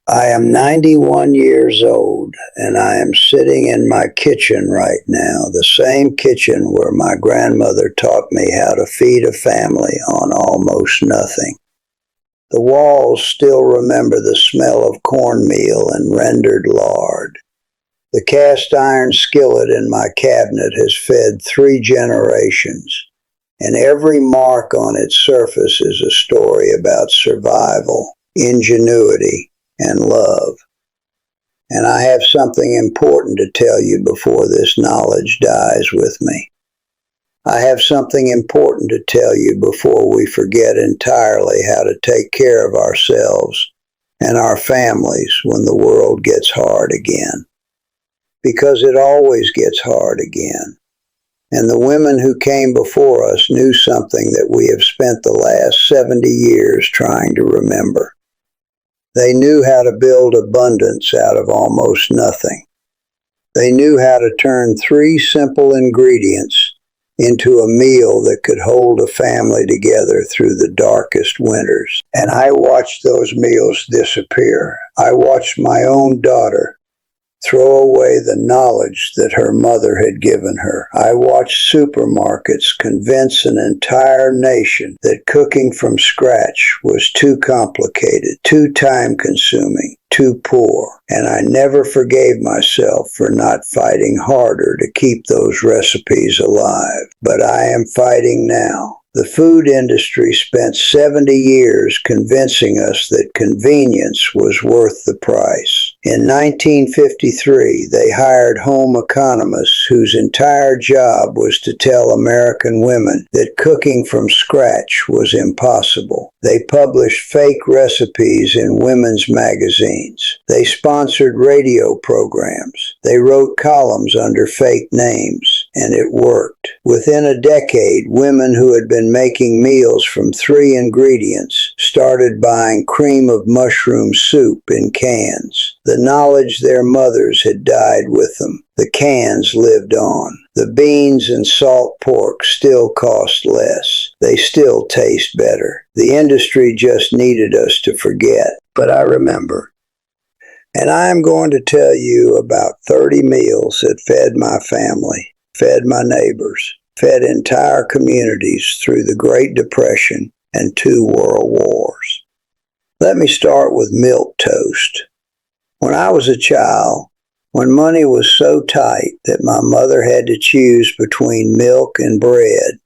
I am 91 years old, and I am sitting in my kitchen right now, the same kitchen where my grandmother taught me how to feed a family on almost nothing. The walls still remember the smell of cornmeal and rendered lard. The cast iron skillet in my cabinet has fed 3 generations, and every mark on its surface is a story about survival, ingenuity, and love. And I have something important to tell you before this knowledge dies with me. I have something important to tell you before we forget entirely how to take care of ourselves and our families when the world gets hard again. Because it always gets hard again. And the women who came before us knew something that we have spent the last 70 years trying to remember. They knew how to build abundance out of almost nothing. They knew how to turn 3 simple ingredients into a meal that could hold a family together through the darkest winters. And I watched those meals disappear. I watched my own daughter throw away the knowledge that her mother had given her. I watched supermarkets convince an entire nation that cooking from scratch was too complicated, too time-consuming, too poor. And I never forgave myself for not fighting harder to keep those recipes alive. But I am fighting now. The food industry spent 70 years convincing us that convenience was worth the price. In 1953, they hired home economists whose entire job was to tell American women that cooking from scratch was impossible. They published fake recipes in women's magazines. They sponsored radio programs. They wrote columns under fake names, and it worked. Within a decade, women who had been making meals from 3 ingredients started buying cream of mushroom soup in cans. The knowledge their mothers had died with them. The cans lived on. The beans and salt pork still cost less. They still taste better. The industry just needed us to forget. But I remember. And I am going to tell you about 30 meals that fed my family, fed my neighbors, fed entire communities through the Great Depression and 2 world wars. Let me start with milk toast. When I was a child, when money was so tight that my mother had to choose between milk and bread,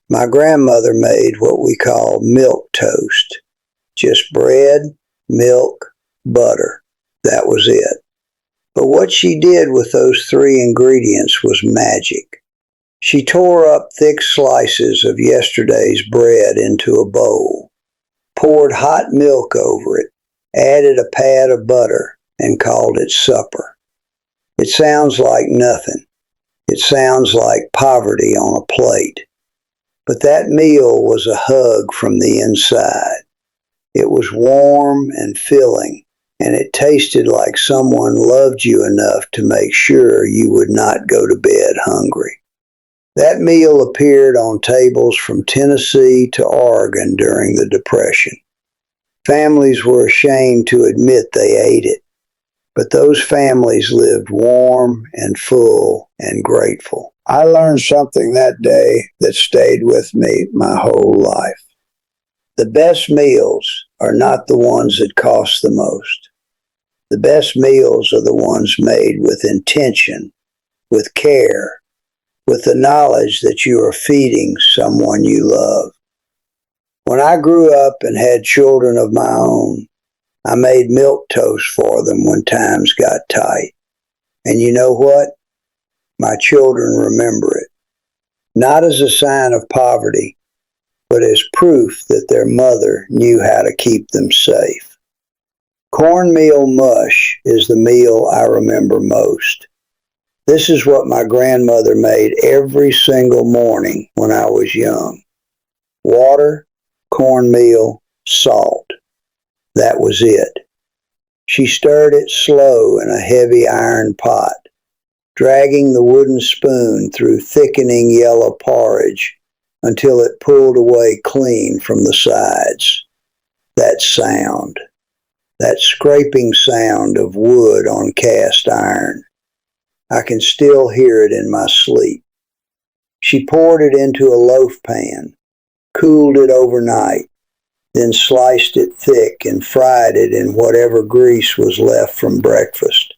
my grandmother made what we call milk toast. Just bread, milk, butter. That was it. But what she did with those 3 ingredients was magic. She tore up thick slices of yesterday's bread into a bowl, poured hot milk over it, added a pat of butter, and called it supper. It sounds like nothing. It sounds like poverty on a plate. But that meal was a hug from the inside. It was warm and filling, and it tasted like someone loved you enough to make sure you would not go to bed hungry. That meal appeared on tables from Tennessee to Oregon during the Depression. Families were ashamed to admit they ate it, but those families lived warm and full and grateful. I learned something that day that stayed with me my whole life. The best meals are not the ones that cost the most. The best meals are the ones made with intention, with care, with the knowledge that you are feeding someone you love. When I grew up and had children of my own, I made milk toast for them when times got tight. And you know what? My children remember it. Not as a sign of poverty, but as proof that their mother knew how to keep them safe. Cornmeal mush is the meal I remember most. This is what my grandmother made every single morning when I was young. Water, cornmeal, salt. That was it. She stirred it slow in a heavy iron pot, dragging the wooden spoon through thickening yellow porridge until it pulled away clean from the sides. That sound. that scraping sound of wood on cast iron. I can still hear it in my sleep. She poured it into a loaf pan, cooled it overnight, then sliced it thick and fried it in whatever grease was left from breakfast.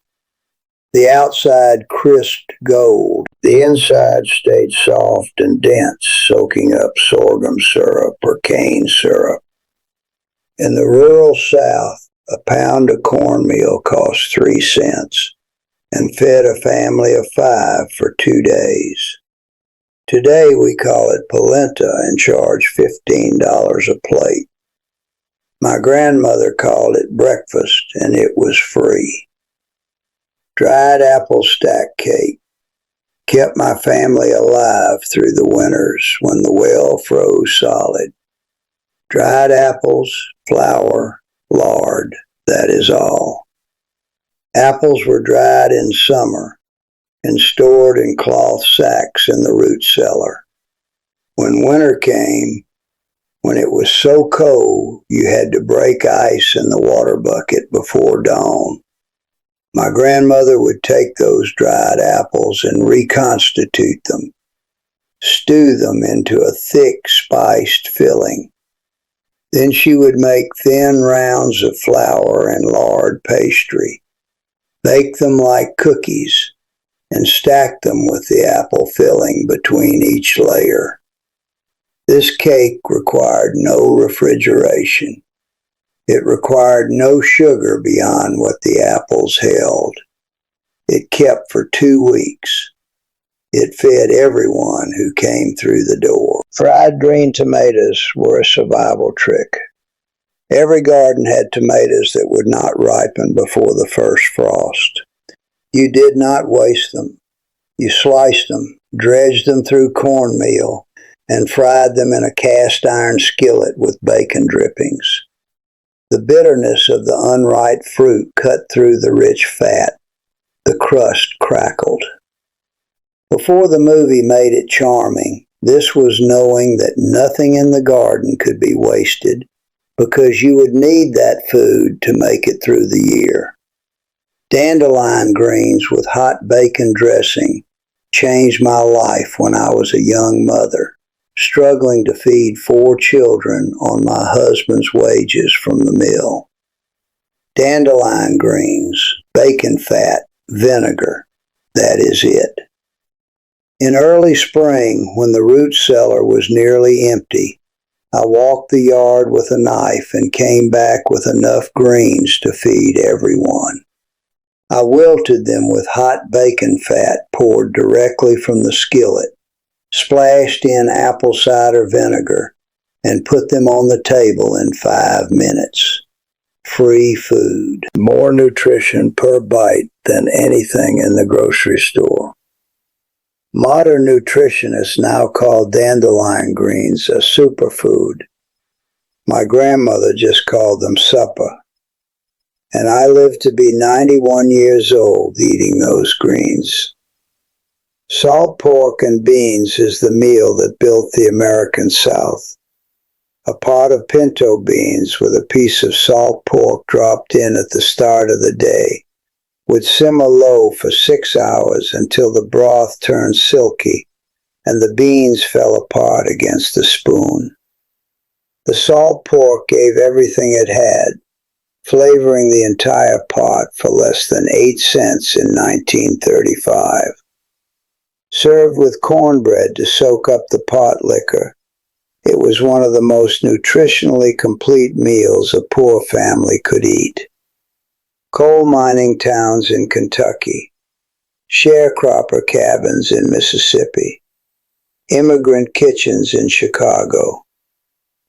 The outside crisped gold. The inside stayed soft and dense, soaking up sorghum syrup or cane syrup. In the rural South, a pound of cornmeal cost 3 cents and fed a family of 5 for 2 days. Today we call it polenta and charge $15 a plate. My grandmother called it breakfast and it was free. Dried apple stack cake kept my family alive through the winters when the well froze solid. Dried apples, flour, lard, that is all. Apples were dried in summer and stored in cloth sacks in the root cellar. When winter came, when it was so cold you had to break ice in the water bucket before dawn, my grandmother would take those dried apples and reconstitute them, stew them into a thick spiced filling. Then she would make thin rounds of flour and lard pastry, bake them like cookies, and stack them with the apple filling between each layer. This cake required no refrigeration. It required no sugar beyond what the apples held. It kept for 2 weeks. It fed everyone who came through the door. Fried green tomatoes were a survival trick. Every garden had tomatoes that would not ripen before the first frost. You did not waste them. You sliced them, dredged them through cornmeal, and fried them in a cast iron skillet with bacon drippings. The bitterness of the unripe fruit cut through the rich fat. The crust crackled. Before the movie made it charming, this was knowing that nothing in the garden could be wasted because you would need that food to make it through the year. Dandelion greens with hot bacon dressing changed my life when I was a young mother, struggling to feed 4 children on my husband's wages from the mill. Dandelion greens, bacon fat, vinegar, that is it. In early spring, when the root cellar was nearly empty, I walked the yard with a knife and came back with enough greens to feed everyone. I wilted them with hot bacon fat poured directly from the skillet, splashed in apple cider vinegar, and put them on the table in 5 minutes. Free food. More nutrition per bite than anything in the grocery store. Modern nutritionists now call dandelion greens a superfood. My grandmother just called them supper. And I lived to be 91 years old eating those greens. Salt pork and beans is the meal that built the American South. A pot of pinto beans with a piece of salt pork dropped in at the start of the day would simmer low for 6 hours until the broth turned silky and the beans fell apart against the spoon. The salt pork gave everything it had, flavoring the entire pot for less than 8 cents in 1935. Served with cornbread to soak up the pot liquor, it was one of the most nutritionally complete meals a poor family could eat. Coal mining towns in Kentucky, sharecropper cabins in Mississippi, immigrant kitchens in Chicago.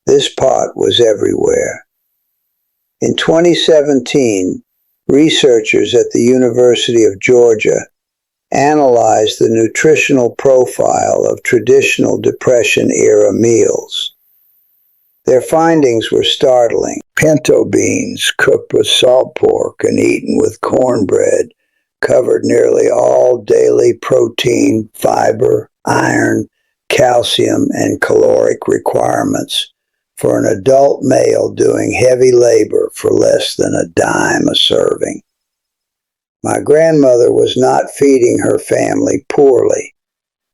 This pot was everywhere. In 2017, researchers at the University of Georgia analyzed the nutritional profile of traditional Depression-era meals. Their findings were startling. Pinto beans cooked with salt pork and eaten with cornbread covered nearly all daily protein, fiber, iron, calcium, and caloric requirements for an adult male doing heavy labor for less than a dime a serving. My grandmother was not feeding her family poorly.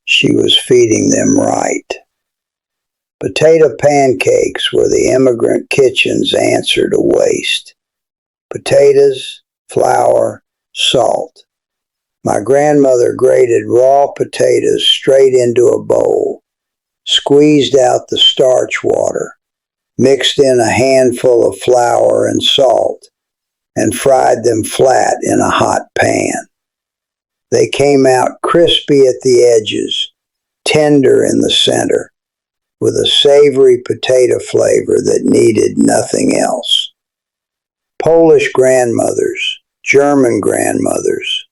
She was feeding them right. Potato pancakes were the immigrant kitchen's answer to waste. Potatoes, flour, salt. My grandmother grated raw potatoes straight into a bowl, squeezed out the starch water, mixed in a handful of flour and salt, and fried them flat in a hot pan. They came out crispy at the edges, tender in the center, with a savory potato flavor that needed nothing else. Polish grandmothers, German grandmothers,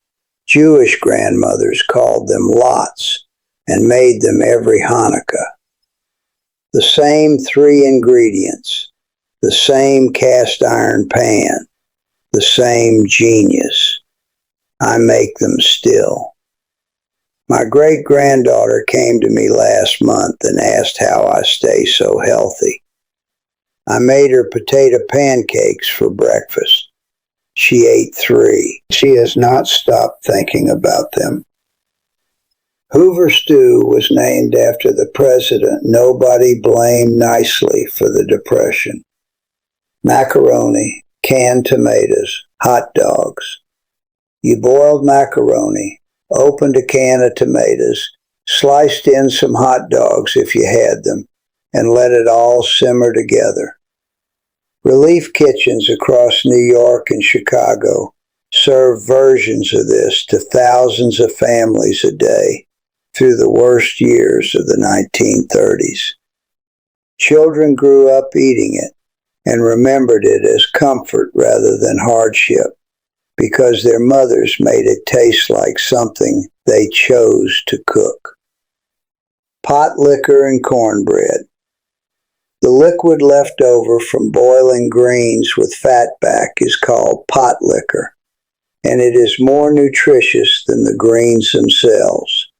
Jewish grandmothers called them lots and made them every Hanukkah. The same 3 ingredients, the same cast iron pan, the same genius. I make them still. My great-granddaughter came to me last month and asked how I stay so healthy. I made her potato pancakes for breakfast. She ate 3. She has not stopped thinking about them. Hoover Stew was named after the president nobody blamed nicely for the Depression. Macaroni, canned tomatoes, hot dogs. You boiled macaroni, opened a can of tomatoes, sliced in some hot dogs if you had them, and let it all simmer together. Relief kitchens across New York and Chicago serve versions of this to thousands of families a day through the worst years of the 1930s. Children grew up eating it and remembered it as comfort rather than hardship, because their mothers made it taste like something they chose to cook. Pot liquor and cornbread. The liquid left over from boiling greens with fatback is called pot liquor, and it is more nutritious than the greens themselves.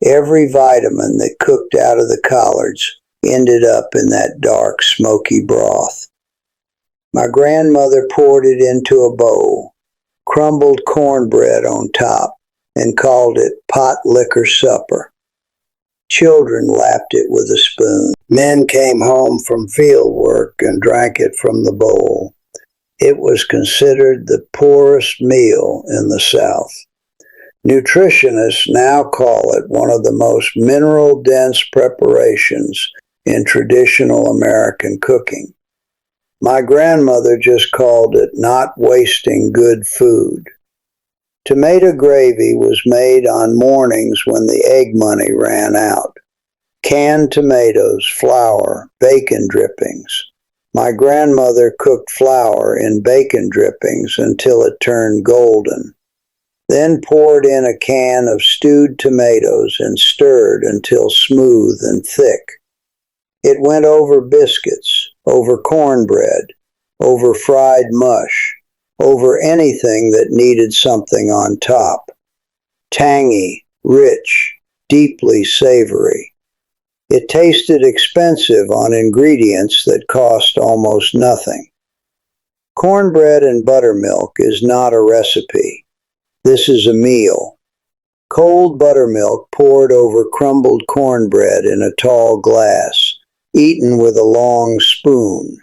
Every vitamin that cooked out of the collards ended up in that dark, smoky broth. My grandmother poured it into a bowl, crumbled cornbread on top, and called it pot liquor supper. Children lapped it with a spoon. Men came home from field work and drank it from the bowl. It was considered the poorest meal in the South. Nutritionists now call it one of the most mineral-dense preparations in traditional American cooking. My grandmother just called it not wasting good food. Tomato gravy was made on mornings when the egg money ran out. Canned tomatoes, flour, bacon drippings. My grandmother cooked flour in bacon drippings until it turned golden, then poured in a can of stewed tomatoes and stirred until smooth and thick. It went over biscuits, over cornbread, over fried mush, over anything that needed something on top. Tangy, rich, deeply savory. It tasted expensive on ingredients that cost almost nothing. Cornbread and buttermilk is not a recipe. This is a meal. Cold buttermilk poured over crumbled cornbread in a tall glass, eaten with a long spoon.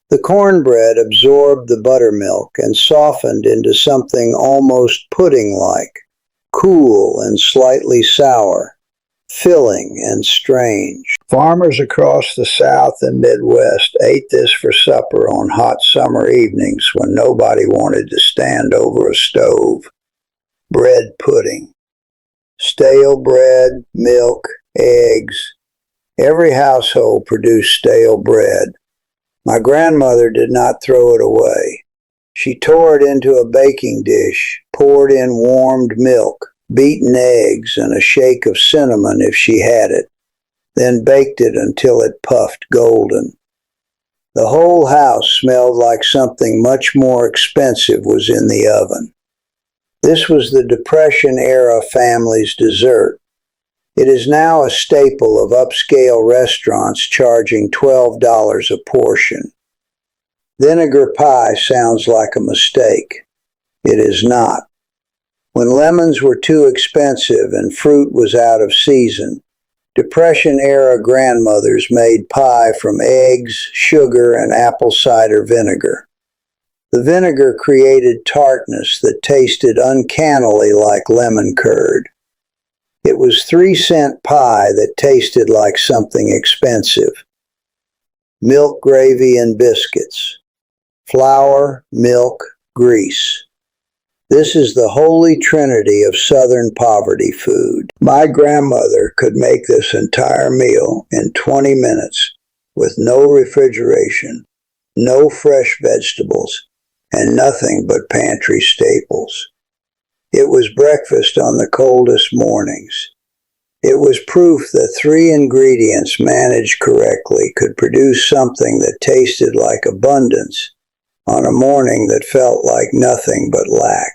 The cornbread absorbed the buttermilk and softened into something almost pudding-like, cool and slightly sour, filling and strange. Farmers across the South and Midwest ate this for supper on hot summer evenings when nobody wanted to stand over a stove. Bread pudding. Stale bread, milk, eggs. Every household produced stale bread. My grandmother did not throw it away. She tore it into a baking dish, poured in warmed milk, beaten eggs, and a shake of cinnamon if she had it, then baked it until it puffed golden. The whole house smelled like something much more expensive was in the oven. This was the Depression-era family's dessert. It is now a staple of upscale restaurants charging $12 a portion. Vinegar pie sounds like a mistake. It is not. When lemons were too expensive and fruit was out of season, Depression-era grandmothers made pie from eggs, sugar, and apple cider vinegar. The vinegar created tartness that tasted uncannily like lemon curd. It was 3-cent pie that tasted like something expensive. Milk, gravy, and biscuits. Flour, milk, grease. This is the holy trinity of Southern poverty food. My grandmother could make this entire meal in 20 minutes with no refrigeration, no fresh vegetables, and nothing but pantry staples. It was breakfast on the coldest mornings. It was proof that 3 ingredients managed correctly could produce something that tasted like abundance on a morning that felt like nothing but lack.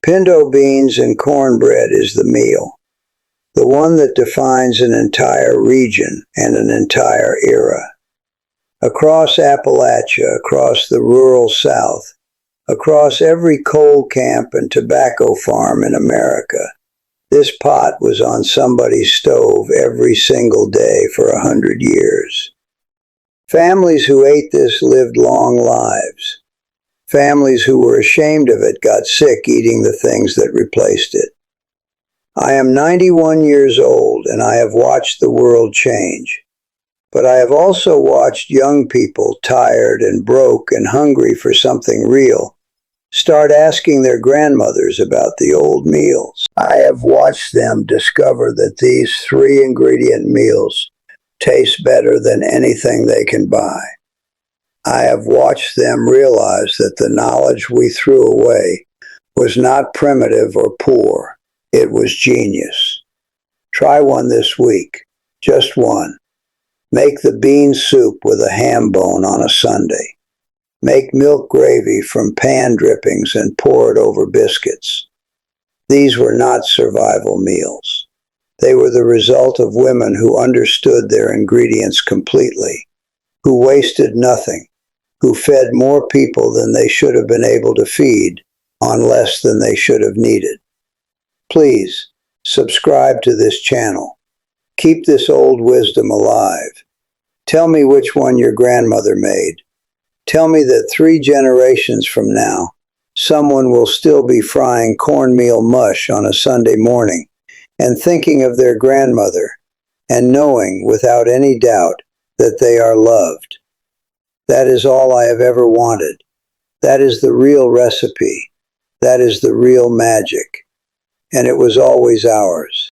Pinto beans and cornbread is the meal, the one that defines an entire region and an entire era. Across Appalachia, across the rural South, across every coal camp and tobacco farm in America, this pot was on somebody's stove every single day for 100 years. Families who ate this lived long lives. Families who were ashamed of it got sick eating the things that replaced it. I am 91 years old and I have watched the world change. But I have also watched young people, tired and broke and hungry for something real, start asking their grandmothers about the old meals. I have watched them discover that these 3-ingredient meals taste better than anything they can buy. I have watched them realize that the knowledge we threw away was not primitive or poor. It was genius. Try one this week. Just one. Make the bean soup with a ham bone on a Sunday. Make milk gravy from pan drippings and pour it over biscuits. These were not survival meals. They were the result of women who understood their ingredients completely, who wasted nothing, who fed more people than they should have been able to feed on less than they should have needed. Please, subscribe to this channel. Keep this old wisdom alive. Tell me which one your grandmother made. Tell me that 3 generations from now, someone will still be frying cornmeal mush on a Sunday morning and thinking of their grandmother and knowing without any doubt that they are loved. That is all I have ever wanted. That is the real recipe. That is the real magic. And it was always ours.